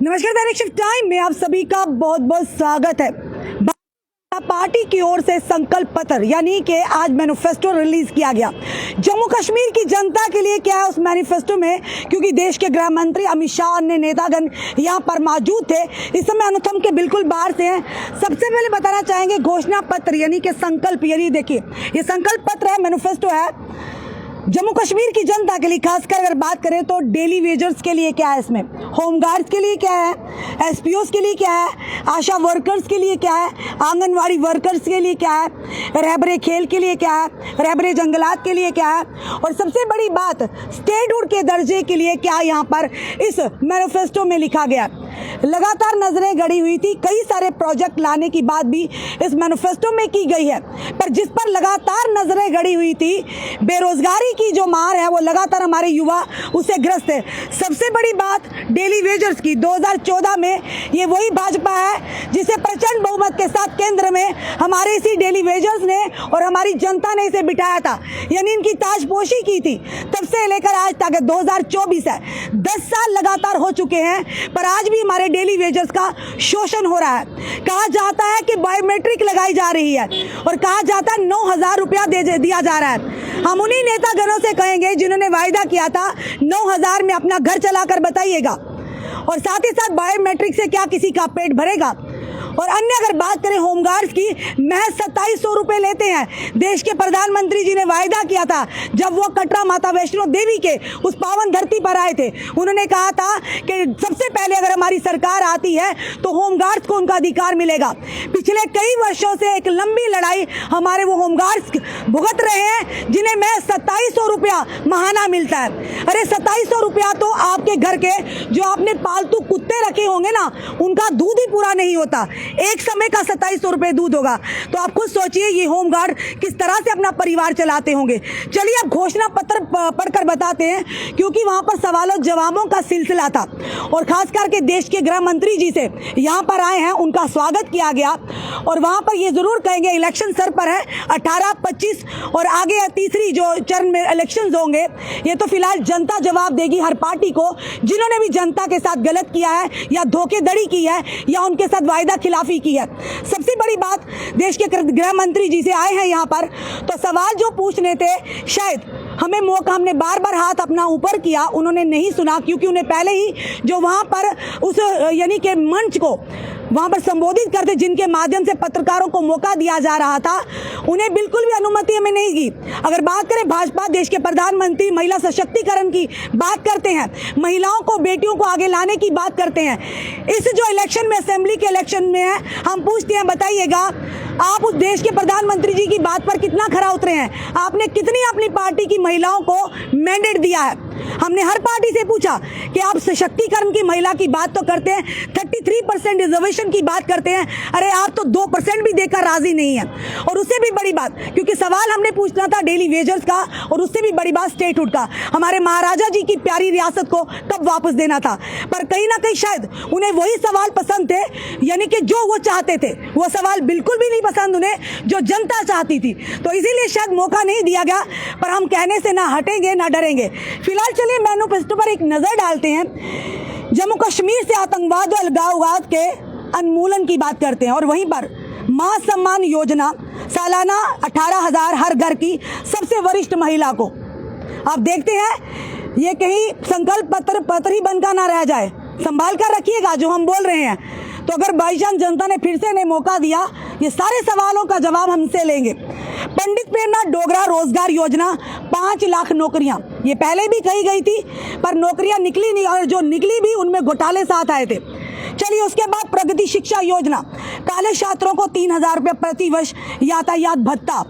नमस्कार, दैनिक shift time में आप सभी का बहुत बहुत स्वागत है। पार्टी की ओर से संकल्प पत्र यानी कि आज मैनिफेस्टो रिलीज किया गया। जम्मू कश्मीर की जनता के लिए क्या है उस मैनिफेस्टो में, क्योंकि देश के गृह मंत्री अमित शाह और अन्य नेतागण यहाँ पर मौजूद थे। इस समय अनुथम के बिल्कुल बाहर से हैं। सबसे पहले बताना चाहेंगे घोषणा पत्र यानी कि संकल्प, यानी देखिए ये संकल्प पत्र है, मैनिफेस्टो है जम्मू कश्मीर की जनता के लिए। खासकर अगर बात करें तो डेली वेजर्स के लिए क्या है, इसमें होमगार्ड्स के लिए क्या है, एसपीओस के लिए क्या है, आशा वर्कर्स के लिए क्या है, आंगनवाड़ी वर्कर्स के लिए क्या है, रहबरे खेल के लिए क्या है, रहबरे जंगलात के लिए क्या है, और सबसे बड़ी बात स्टेटहुड के दर्जे के लिए क्या यहाँ पर इस मैनिफेस्टो में लिखा गया। लगातार नजरें गड़ी हुई थी, कई सारे प्रोजेक्ट लाने की बात भी इस मैनिफेस्टो में की गई है, पर जिस पर लगातार नजरें गड़ी हुई थी बेरोजगारी की जो मार है वो लगातार हमारे युवा उसे ग्रस्त है। सबसे बड़ी बात डेली वेजर्स की, 2014 में ये वही भाजपा है जिसे प्रचंड बहुमत के साथ केंद्र में हमारे इसी डेली वेजर्स ने और हमारी जनता ने इसे बिठाया था, यानी इनकी ताजपोशी की थी। तब से लेकर आज तक 2024 है, 10 साल लगातार हो चुके हैं, पर आज भी हमारे डेली वेजर्स का शोषण हो रहा है। कहा जाता है कि बायोमेट्रिक लगाई जा रही है और कहा जाता है 9,000 रुपया दिया जा रहा है। हम उन्हीं नेतागणों से कहेंगे जिन्होंने वायदा किया था 9,000 में अपना घर चलाकर बताइएगा, और साथ ही साथ बायोमेट्रिक से क्या किसी का पेट भरेगा। और अन्य अगर बात करें होमगार्ड्स की, महज 2700 रुपये लेते हैं। देश के प्रधानमंत्री जी ने वायदा किया था जब वो कटरा माता वैष्णो देवी के उस पावन धरती पर आए थे, उन्होंने कहा था कि सबसे पहले अगर हमारी सरकार आती है तो होमगार्ड्स को उनका अधिकार मिलेगा। पिछले कई वर्षों से एक लंबी लड़ाई हमारे वो होमगार्ड्स भुगत रहे हैं, जिन्हें महज 2700 रुपया महाना मिलता है। अरे 2700 रुपया तो आपके घर के जो आपने पालतू कुत्ते रखे होंगे ना, उनका दूध ही पूरा नहीं होता। एक समय का 2700 रुपये दूध होगा, तो आप खुद सोचिए ये होमगार्ड किस तरह से अपना परिवार चलाते होंगे। चलिए अब घोषणा पत्र पढ़कर बताते हैं, क्योंकि वहां पर सवालों जवाबों का सिलसिला था और खास करके देश के गृह मंत्री जी से यहाँ पर आए हैं, उनका स्वागत किया गया। और वहां पर ये जरूर कहेंगे इलेक्शन सर पर है, 18, 25 और आगे तीसरी जो चरण में इलेक्शन होंगे, ये तो फिलहाल जनता जवाब देगी हर पार्टी को जिन्होंने भी जनता के साथ गलत किया है या धोखेधड़ी की है या उनके साथ वायदा खिलाफी की है। सबसे बड़ी बात, देश के गृह मंत्री जी से आए हैं यहाँ पर, तो सवाल जो पूछने थे शायद हमें मौका, हमने बार बार हाथ अपना ऊपर किया, उन्होंने नहीं सुना, क्योंकि उन्हें पहले ही जो वहाँ पर उस यानी कि मंच को वहाँ पर संबोधित करते जिनके माध्यम से पत्रकारों को मौका दिया जा रहा था, उन्हें बिल्कुल भी अनुमति हमें नहीं दी। अगर बात करें भाजपा, देश के प्रधानमंत्री महिला सशक्तिकरण की बात करते हैं, महिलाओं को, बेटियों को आगे लाने की बात करते हैं। इस जो इलेक्शन में, असेंबली के इलेक्शन में है, हम पूछते हैं बताइएगा आप उस देश के प्रधानमंत्री जी की बात पर कितना खरा उतरे हैं? आपने कितनी अपनी पार्टी की महिलाओं को मैंडेट दिया है? हमने हर पार्टी से पूछा कि आप सशक्तिकरण की महिला की बात तो करते हैं, 33% रिजर्वेशन की बात करते हैं, अरे आप तो 2% भी देकर राजी नहीं है। और उससे भी बड़ी बात, क्योंकि सवाल हमने पूछना था डेली वेजर्स का, और उससे भी बड़ी बात स्टेटहुड का, हमारे महाराजा जी की प्यारी रियासत को कब वापस देना था। पर कहीं ना कहीं शायद उन्हें वही सवाल पसंद थे, यानी कि जो वो चाहते थे, वो सवाल बिल्कुल भी नहीं पसंद उन्हें जो जनता चाहती थी, तो इसीलिए शायद मौका नहीं दिया गया। पर हम कहने से ना हटेंगे ना डरेंगे। फिलहाल चलिए मैनिफेस्टो पर एक नजर डालते हैं। जम्मू कश्मीर से आतंकवाद और अलगाववाद के उन्मूलन की बात करते हैं, और वहीं पर मां सम्मान योजना, सालाना 18,000 हर घर की सबसे वरिष्ठ महिला को। आप देखते हैं ये कहीं संकल्प पत्र ही बनकर ना रह जाए, संभाल कर रखिएगा जो हम बोल रहे हैं। तो अगर बाईचांस जनता ने फिर से मौका दिया, ये सारे सवालों का जवाब हमसे लेंगे। पंडित प्रेमनाथ डोगरा रोजगार योजना, 5 लाख नौकरियां, ये पहले भी कही गई थी पर नौकरियां निकली नहीं, और जो निकली भी उनमें घोटाले साथ आए थे। चलिए उसके बाद प्रगति शिक्षा योजना, कॉलेज छात्रों को 3,000 रुपये प्रति वर्ष यातायात भत्ता।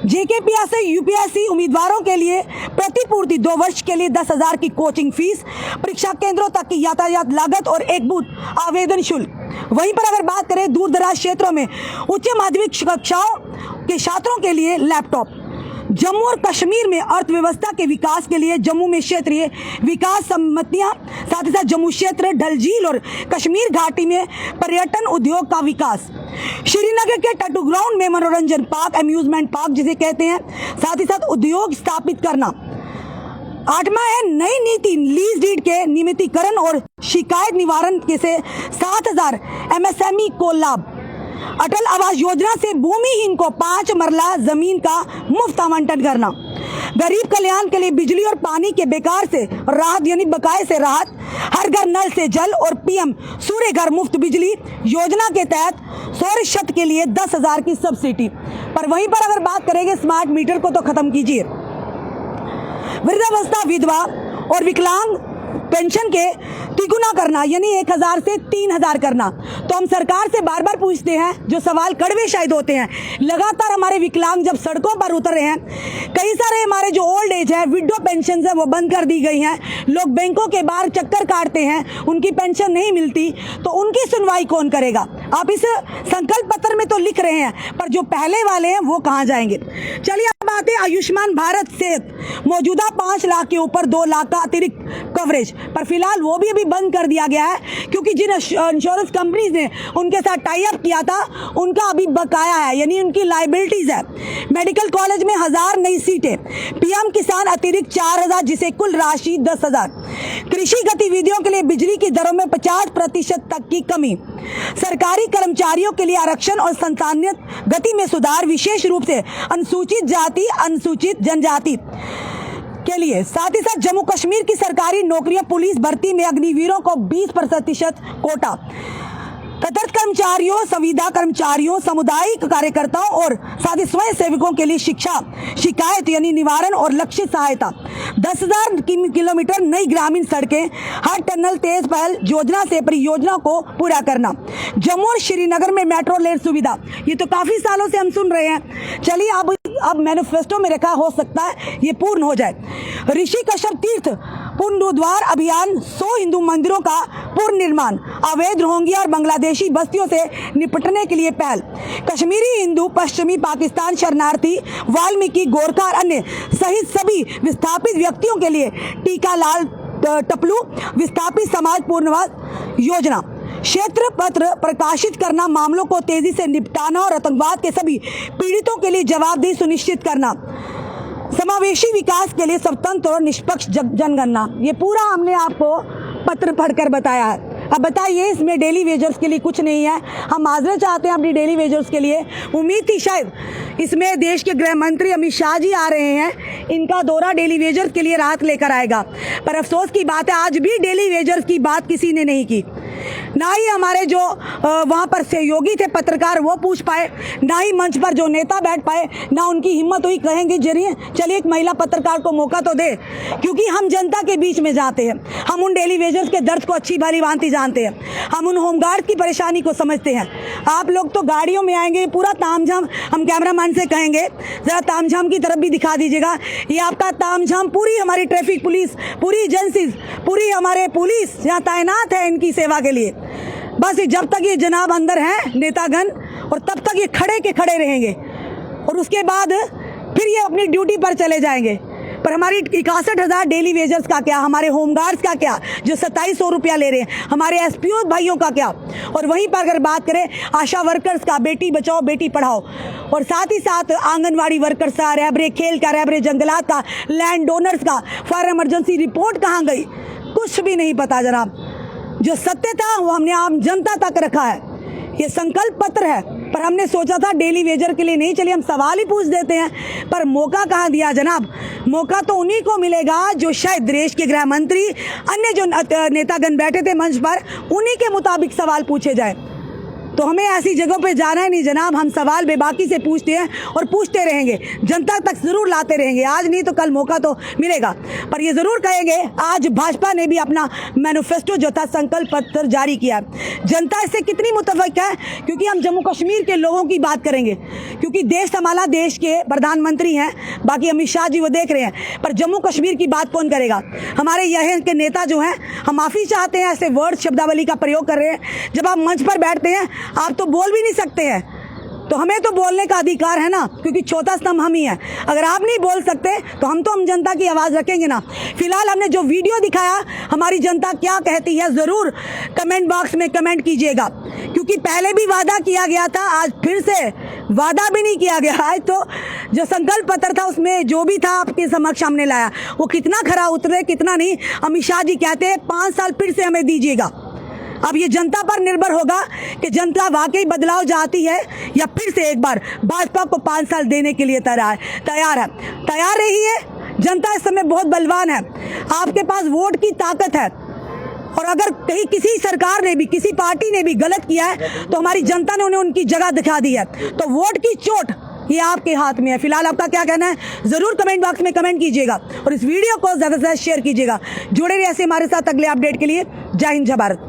जेकेपीएससी यूपीएससी उम्मीदवारों के लिए प्रतिपूर्ति 2 वर्ष के लिए 10,000 की कोचिंग फीस, परीक्षा केंद्रों तक की यातायात लागत और एकभूत आवेदन शुल्क। वहीं पर अगर बात करें दूर दराज क्षेत्रों में उच्च माध्यमिक कक्षाओं के छात्रों के लिए लैपटॉप। जम्मू और कश्मीर में अर्थव्यवस्था के विकास के लिए जम्मू में क्षेत्रीय विकास सम्मतियां, साथ ही साथ जम्मू क्षेत्र, डल झील और कश्मीर घाटी में पर्यटन उद्योग का विकास। श्रीनगर के टटू ग्राउंड में मनोरंजन पार्क, अम्यूजमेंट पार्क जिसे कहते हैं, साथ ही साथ उद्योग स्थापित करना। 8वां है नई नीति लीज डीड के नियमितीकरण और शिकायत निवारण के से 7,000 MSME को लाभ। अटल आवास योजना से भूमिहीन को 5 मरला जमीन का मुफ्त आवंटन करना। गरीब कल्याण के लिए बिजली और पानी के बेकार से राहत यानी बकाये से राहत। हर घर नल से जल और PM सूर्य घर मुफ्त बिजली योजना के तहत सौर छत के लिए 10,000 की सब्सिडी। पर वहीं पर अगर बात करेंगे स्मार्ट मीटर को तो खत्म कीजिए। वृद्धावस्था विधवा और विकलांग पेंशन के तिगुना करना यानी 1,000 से 3,000 करना। तो हम सरकार से बार बार पूछते हैं, जो सवाल कड़वे शायद होते हैं, लगातार हमारे विकलांग जब सड़कों पर उतर रहे हैं, कई सारे हमारे जो ओल्ड एज है विडो पेंशन है वो बंद कर दी गई हैं, लोग बैंकों के बाहर चक्कर काटते हैं, उनकी पेंशन नहीं मिलती, तो उनकी सुनवाई कौन करेगा? आप इस संकल्प पत्र में तो लिख रहे हैं, पर जो पहले वाले हैं वो कहाँ जाएंगे? चलिए अब आते हैं आयुष्मान भारत सेहत। मौजूदा 5 लाख के ऊपर 2 लाख का अतिरिक्त कवरेज, पर फिलहाल वो भी अभी बंद कर दिया गया है, क्योंकि जिन इंश्योरेंस कंपनीज ने उनके साथ टाई अप किया था उनका अभी बकाया है, यानी उनकी लाइबिलिटीज है। मेडिकल कॉलेज में 1,000 नई सीटें, PM किसान अतिरिक्त 4,000 जिसे कुल राशि 10,000। कृषि गतिविधियों के लिए बिजली की दरों में 50% तक की कमी। सरकारी कर्मचारियों के लिए आरक्षण और संतानियत गति में सुधार, विशेष रूप से अनुसूचित जाति अनुसूचित जनजाति के लिए। साथ ही साथ जम्मू कश्मीर की सरकारी नौकरियों पुलिस भर्ती में अग्निवीरों को 20% कोटा। तटस्थ कर्मचारियों, संविदा कर्मचारियों, सामुदायिक कार्यकर्ताओं और साथ ही स्वयं सेवकों के लिए शिक्षा शिकायत यानी निवारण और लक्षित सहायता। 10,000 किलोमीटर नई ग्रामीण सड़कें, हर टनल तेज पहल योजना से परियोजना को पूरा करना। जम्मू और श्रीनगर में मेट्रो रेल सुविधा, ये तो काफी सालों से हम सुन रहे हैं। चलिए अब मैनिफेस्टो में रखा, हो सकता है ये पूर्ण हो जाए। ऋषि कश्यप तीर्थ पुनरुद्धार अभियान, 100 हिंदू मंदिरों का पूर्ण निर्माण, अवैध रोहिंग्या और बांग्लादेशी बस्तियों से निपटने के लिए पहल। कश्मीरी हिंदू, पश्चिमी पाकिस्तान शरणार्थी, वाल्मीकि, गोरखा और अन्य सहित सभी विस्थापित व्यक्तियों के लिए टीका लाल टपलू विस्थापित समाज पुनर्वास योजना। क्षेत्र पत्र प्रकाशित करना, मामलों को तेजी से निपटाना और आतंकवाद के सभी पीड़ितों के लिए जवाबदेही सुनिश्चित करना। समावेशी विकास के लिए स्वतंत्र और निष्पक्ष जनगणना। ये पूरा हमने आपको पत्र पढ़कर बताया है। अब बताइए, इसमें डेली वेजर्स के लिए कुछ नहीं है। हम माजरत चाहते हैं अपनी डेली वेजर्स के लिए। उम्मीद थी शायद इसमें देश के गृह मंत्री अमित शाह जी आ रहे हैं, इनका दौरा डेली वेजर्स के लिए राहत लेकर आएगा, पर अफसोस की बात है आज भी डेली वेजर्स की बात किसी ने नहीं की। ना ही हमारे जो वहाँ पर सहयोगी थे पत्रकार वो पूछ पाए, ना ही मंच पर जो नेता बैठ पाए, ना उनकी हिम्मत हुई कहेंगे चलिए एक महिला पत्रकार को मौका तो दे, क्योंकि हम जनता के बीच में जाते हैं, हम उन डेली वेजर्स के दर्द को अच्छी भली भांति जानते हैं, हम उन होमगार्ड की परेशानी को समझते हैं। आप लोग तो गाड़ियों में आएंगे, पूरा तामझाम, हम कैमरामैन से कहेंगे जरा तामझाम की तरफ भी दिखा दीजिएगा। ये आपका तामझाम पूरी हमारी ट्रैफिक पुलिस, पूरी एजेंसीज, पूरी हमारे पुलिस यहाँ तैनात है इनकी सेवा के लिए। बस जब तक ये जनाब अंदर हैं नेतागण, और तब तक ये खड़े के खड़े रहेंगे, और उसके बाद फिर ये अपनी ड्यूटी पर चले जाएंगे। पर हमारी 61,000 डेली वेजर्स का क्या, हमारे होमगार्ड्स का क्या जो 2700 रुपया ले रहे हैं, हमारे SPO भाइयों का क्या, और वहीं पर अगर बात करें आशा वर्कर्स का, बेटी बचाओ बेटी पढ़ाओ, और साथ ही साथ आंगनवाड़ी वर्कर्स का, रैबरे खेल का, रैबरे जंगलात का, लैंड डोनर्स का, फायर इमरजेंसी रिपोर्ट कहाँ गई, कुछ भी नहीं पता जनाब। जो सत्य था वो हमने आम जनता तक रखा है। ये संकल्प पत्र है, पर हमने सोचा था डेली वेजर के लिए नहीं, चलिए हम सवाल ही पूछ देते हैं, पर मौका कहाँ दिया जनाब। मौका तो उन्हीं को मिलेगा जो शायद देश के गृह मंत्री, अन्य जो नेतागण बैठे थे मंच पर, उन्हीं के मुताबिक सवाल पूछे जाए। तो हमें ऐसी जगहों पे जाना है नहीं जनाब, हम सवाल बेबाकी से पूछते हैं और पूछते रहेंगे, जनता तक जरूर लाते रहेंगे। आज नहीं तो कल मौका तो मिलेगा, पर ये जरूर कहेंगे आज भाजपा ने भी अपना मैनिफेस्टो जो था संकल्प पत्र जारी किया। जनता इससे कितनी मुतफिक है, क्योंकि हम जम्मू कश्मीर के लोगों की बात करेंगे, क्योंकि देश संभाला देश के प्रधानमंत्री हैं, बाकी अमित शाह जी वो देख रहे हैं, पर जम्मू कश्मीर की बात कौन करेगा। हमारे यहाँ के नेता जो हैं, हम माफ़ी चाहते हैं ऐसे वर्ड शब्दावली का प्रयोग कर रहे हैं। जब आप मंच पर बैठते हैं आप तो बोल भी नहीं सकते हैं, तो हमें तो बोलने का अधिकार है ना, क्योंकि चौथा स्तंभ हम ही है। अगर आप नहीं बोल सकते तो हम जनता की आवाज़ रखेंगे ना। फिलहाल हमने जो वीडियो दिखाया, हमारी जनता क्या कहती है ज़रूर कमेंट बॉक्स में कमेंट कीजिएगा, क्योंकि पहले भी वादा किया गया था, आज फिर से वादा भी नहीं किया गया। आज तो जो संकल्प पत्र था उसमें जो भी था आपके समक्ष हमने लाया, वो कितना खरा उतरे कितना नहीं। अमित शाह जी कहते हैं 5 साल फिर से हमें दीजिएगा। अब ये जनता पर निर्भर होगा कि जनता वाकई बदलाव चाहती है या फिर से एक बार भाजपा को 5 साल देने के लिए तैयार रहिए। जनता इस समय बहुत बलवान है, आपके पास वोट की ताकत है, और अगर कहीं किसी सरकार ने भी, किसी पार्टी ने भी गलत किया है तो हमारी जनता ने उन्हें उनकी जगह दिखा दी है। तो वोट की चोट ये आपके हाथ में है। फिलहाल आपका क्या कहना है ज़रूर कमेंट बॉक्स में कमेंट कीजिएगा, और इस वीडियो को ज़्यादा से ज़्यादा शेयर कीजिएगा। जुड़े रहिए ऐसे हमारे साथ अगले अपडेट के लिए। जय हिंद, जय भारत।